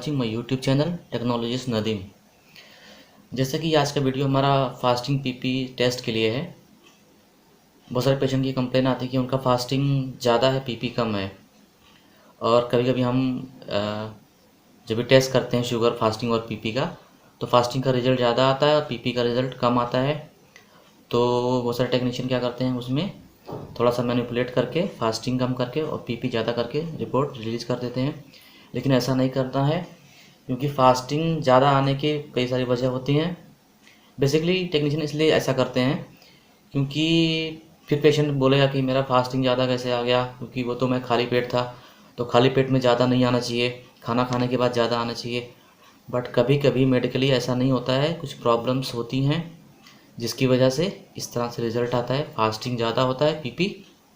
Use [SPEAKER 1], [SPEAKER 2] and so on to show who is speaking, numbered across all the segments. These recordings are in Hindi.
[SPEAKER 1] Watching my YouTube channel technologist Nadeem. जैसे कि आज का वीडियो हमारा फास्टिंग पीपी टेस्ट के लिए है। बहुत सारे पेशेंट की कंप्लेन आती है कि उनका फास्टिंग ज़्यादा है, पीपी कम है। और कभी कभी हम जब भी टेस्ट करते हैं शुगर, फास्टिंग और पीपी का, तो फास्टिंग का रिज़ल्ट ज़्यादा आता है और पीपी का रिज़ल्ट कम आता है। तो बहुत सारे टेक्नीशियन क्या करते हैं, उसमें थोड़ा सा मैनिपुलेट करके फास्टिंग कम करके और पीपी ज़्यादा करके रिपोर्ट रिलीज़ कर देते हैं। लेकिन ऐसा नहीं करना है, क्योंकि फास्टिंग ज़्यादा आने के कई सारी वजह होती हैं। बेसिकली टेक्नीशियन इसलिए ऐसा करते हैं क्योंकि फिर पेशेंट बोलेगा कि मेरा फास्टिंग ज़्यादा कैसे आ गया, क्योंकि वो तो मैं खाली पेट था। तो खाली पेट में ज़्यादा नहीं आना चाहिए, खाना खाने के बाद ज़्यादा आना चाहिए। बट कभी कभी मेडिकली ऐसा नहीं होता है, कुछ प्रॉब्लम्स होती हैं जिसकी वजह से इस तरह से रिज़ल्ट आता है, फास्टिंग ज़्यादा होता है, पीपी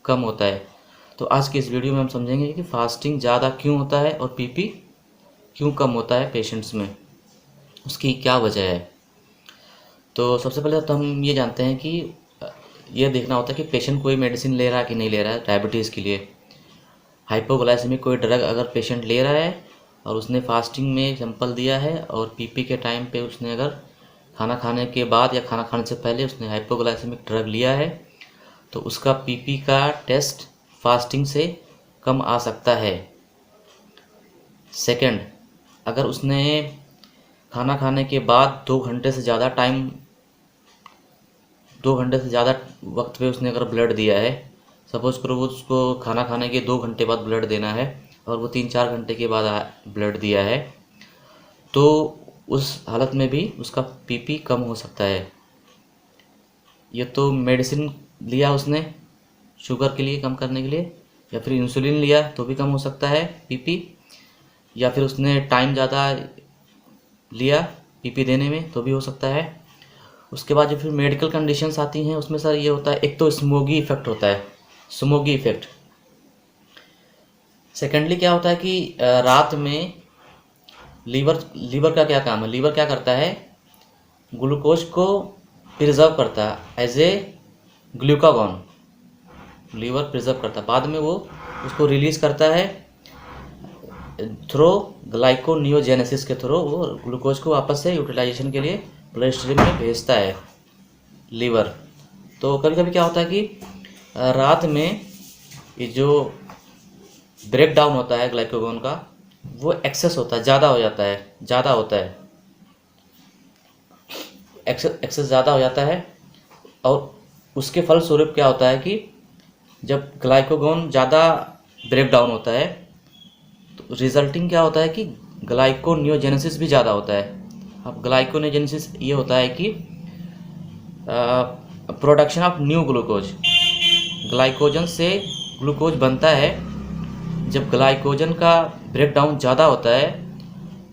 [SPEAKER 1] कम होता है। तो आज की इस वीडियो में हम समझेंगे कि फास्टिंग ज़्यादा क्यों होता है और पीपी क्यों कम होता है पेशेंट्स में, उसकी क्या वजह है। तो सबसे पहले तो हम ये जानते हैं कि ये देखना होता है कि पेशेंट कोई मेडिसिन ले रहा है कि नहीं ले रहा है। डायबिटीज़ के लिए हाइपोग्लाइसेमिक कोई ड्रग अगर पेशेंट ले रहा है और उसने फास्टिंग में एग्जाम्पल दिया है और पीपी के टाइम पे उसने अगर खाना खाने के बाद या खाना खाने से पहले उसने हाइपोग्लाइसेमिक ड्रग लिया है, तो उसका पीपी का टेस्ट फास्टिंग से कम आ सकता है। सेकंड, अगर उसने खाना खाने के बाद 2 घंटे से ज़्यादा वक्त पे उसने अगर ब्लड दिया है, सपोज़ करो वो उसको खाना खाने के 2 घंटे बाद ब्लड देना है और वो 3-4 घंटे के बाद ब्लड दिया है, तो उस हालत में भी उसका पीपी कम हो सकता है। ये तो मेडिसिन लिया उसने शुगर के लिए कम करने के लिए, या फिर इंसुलिन लिया तो भी कम हो सकता है पीपी, या फिर उसने टाइम ज़्यादा लिया पीपी देने में तो भी हो सकता है। उसके बाद जो फिर मेडिकल कंडीशंस आती हैं उसमें सर ये होता है, एक तो स्मोगी इफेक्ट होता है, स्मोगी इफेक्ट। सेकेंडली क्या होता है कि रात में लीवर का क्या काम है, लीवर क्या करता है, ग्लूकोज को प्रिजर्व करता है as a glucagon. Liver preserve करता है, बाद में वो उसको रिलीज़ करता है थ्रो ग्लाइकोनियोजेनेसिस के थ्रू। वो ग्लूकोज को वापस से यूटिलाइजेशन के लिए ब्लड स्ट्रीम में भेजता है लीवर। तो कभी कभी क्या होता है कि रात में ये जो ब्रेक डाउन होता है ग्लाइकोगॉन का, वो एक्सेस होता है, ज़्यादा होता है, एक्सेस ज़्यादा हो जाता है। और उसके फलस्वरूप क्या होता है कि जब ग्लाइकोगॉन ज़्यादा ब्रेक डाउन होता है तो रिजल्टिंग क्या होता है कि ग्लाइकोनियोजेनेसिस भी ज़्यादा होता है। अब ग्लाइकोनियोजेनेसिस ये होता है कि production of new glucose, glycogen से ग्लूकोज बनता है। जब ग्लाइकोजन का ब्रेकडाउन ज़्यादा होता है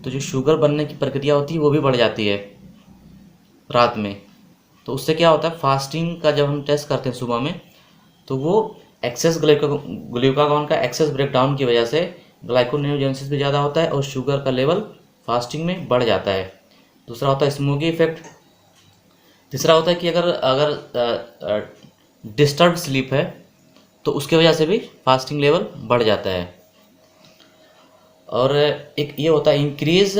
[SPEAKER 1] तो जो शुगर बनने की प्रक्रिया होती है वो भी बढ़ जाती है रात में। तो उससे क्या होता है, फास्टिंग का जब हम टेस्ट करते हैं सुबह में, तो वो एक्सेस ग्लूकागॉन का एक्सेस ब्रेकडाउन की वजह से ग्लाइकोनियोजेनेसिस भी ज़्यादा होता है और शुगर का लेवल फास्टिंग में बढ़ जाता है। दूसरा होता है स्मोगी इफेक्ट। तीसरा होता है कि अगर डिस्टर्ब स्लीप है तो उसकी वजह से भी फास्टिंग लेवल बढ़ जाता है। और एक ये होता है increase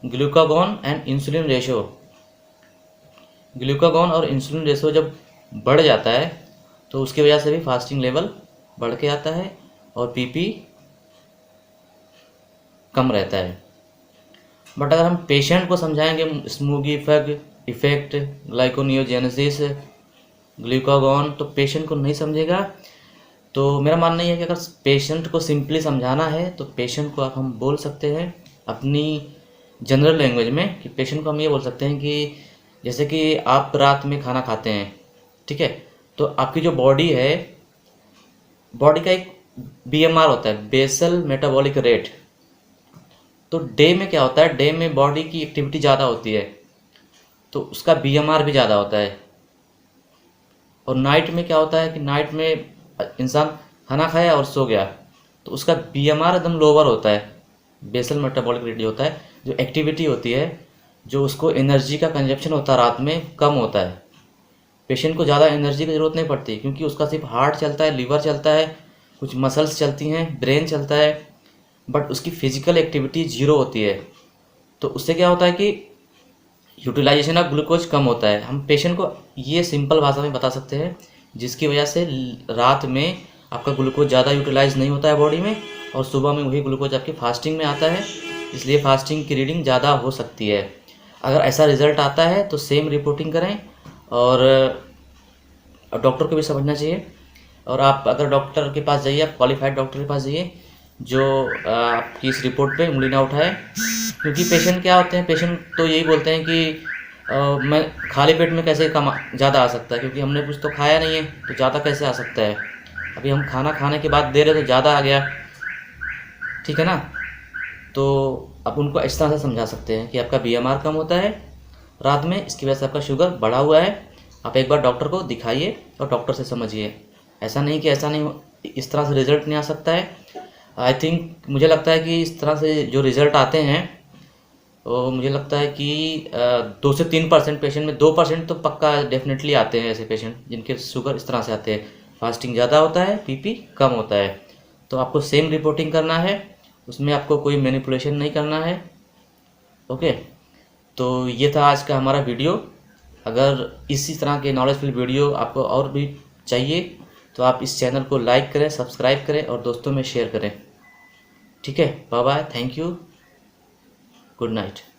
[SPEAKER 1] glucagon and insulin ratio. Glucagon और इंसुलिन रेशो जब बढ़ जाता है तो उसकी वजह से भी फास्टिंग लेवल बढ़ के आता है और पीपी कम रहता है। बट अगर हम पेशेंट को समझाएंगे स्मोगी इफेक्ट, ग्लाइकोनियोजेनेसिस, ग्लूकागॉन, तो पेशेंट को नहीं समझेगा। तो मेरा मानना ये है कि अगर पेशेंट को सिंपली समझाना है तो पेशेंट को हम बोल सकते हैं अपनी जनरल लैंग्वेज में, कि पेशेंट को हम ये बोल सकते हैं कि जैसे कि आप रात में खाना खाते हैं, ठीक है, तो आपकी जो बॉडी है, बॉडी का एक बीएमआर होता है, बेसल मेटाबॉलिक रेट। तो डे में क्या होता है, डे में बॉडी की एक्टिविटी ज़्यादा होती है तो उसका बीएमआर भी ज़्यादा होता है। और नाइट में क्या होता है कि नाइट में इंसान खाना खाया और सो गया तो उसका बीएमआर एकदम लोअर होता है, बेसल मेटाबॉलिक रेट होता है, जो एक्टिविटी होती है, जो उसको एनर्जी का कंजप्शन होता है रात में, कम होता है। पेशेंट को ज़्यादा एनर्जी की ज़रूरत नहीं पड़ती क्योंकि उसका सिर्फ हार्ट चलता है, लीवर चलता है, कुछ मसल्स चलती हैं, ब्रेन चलता है, बट उसकी फिजिकल एक्टिविटी जीरो होती है। तो उससे क्या होता है कि यूटिलाइजेशन ऑफ ग्लूकोज कम होता है। हम पेशेंट को ये सिंपल भाषा में बता सकते हैं, जिसकी वजह से रात में आपका ग्लूकोज ज़्यादा यूटिलाइज नहीं होता है बॉडी में, और सुबह में वही ग्लूकोज आपकी फास्टिंग में आता है, इसलिए फास्टिंग की रीडिंग ज़्यादा हो सकती है। अगर ऐसा रिज़ल्ट आता है तो सेम रिपोर्टिंग करें, और डॉक्टर को भी समझना चाहिए। और आप अगर डॉक्टर के पास जाइए, आप क्वालिफाइड डॉक्टर के पास जाइए जो आपकी इस रिपोर्ट पे उंगली ना उठाए, क्योंकि पेशेंट क्या होते हैं, पेशेंट तो यही बोलते हैं कि मैं खाली पेट में कैसे कम ज़्यादा आ सकता है, क्योंकि हमने कुछ तो खाया नहीं है तो ज़्यादा कैसे आ सकता है। अभी हम खाना खाने के बाद दे रहे तो ज़्यादा आ गया, ठीक है ना। तो आप उनको इस तरह से समझा सकते हैं कि आपका BMR कम होता है रात में, इसकी वजह से आपका शुगर बढ़ा हुआ है। आप एक बार डॉक्टर को दिखाइए और डॉक्टर से समझिए। ऐसा नहीं कि ऐसा नहीं, इस तरह से रिज़ल्ट नहीं आ सकता है। आई थिंक, मुझे लगता है कि इस तरह से जो रिज़ल्ट आते हैं वो मुझे लगता है कि 2 से 3% पेशेंट में 2% तो पक्का डेफिनेटली आते हैं ऐसे पेशेंट जिनके शुगर इस तरह से आते हैं, फास्टिंग ज़्यादा होता है, PP कम होता है। तो आपको सेम रिपोर्टिंग करना है, उसमें आपको कोई मैनिपुलेशन नहीं करना है। ओके, तो ये था आज का हमारा वीडियो। अगर इसी तरह के नॉलेजफुल वीडियो आपको और भी चाहिए तो आप इस चैनल को लाइक करें, सब्सक्राइब करें और दोस्तों में शेयर करें। ठीक है, bye bye, thank you, good night.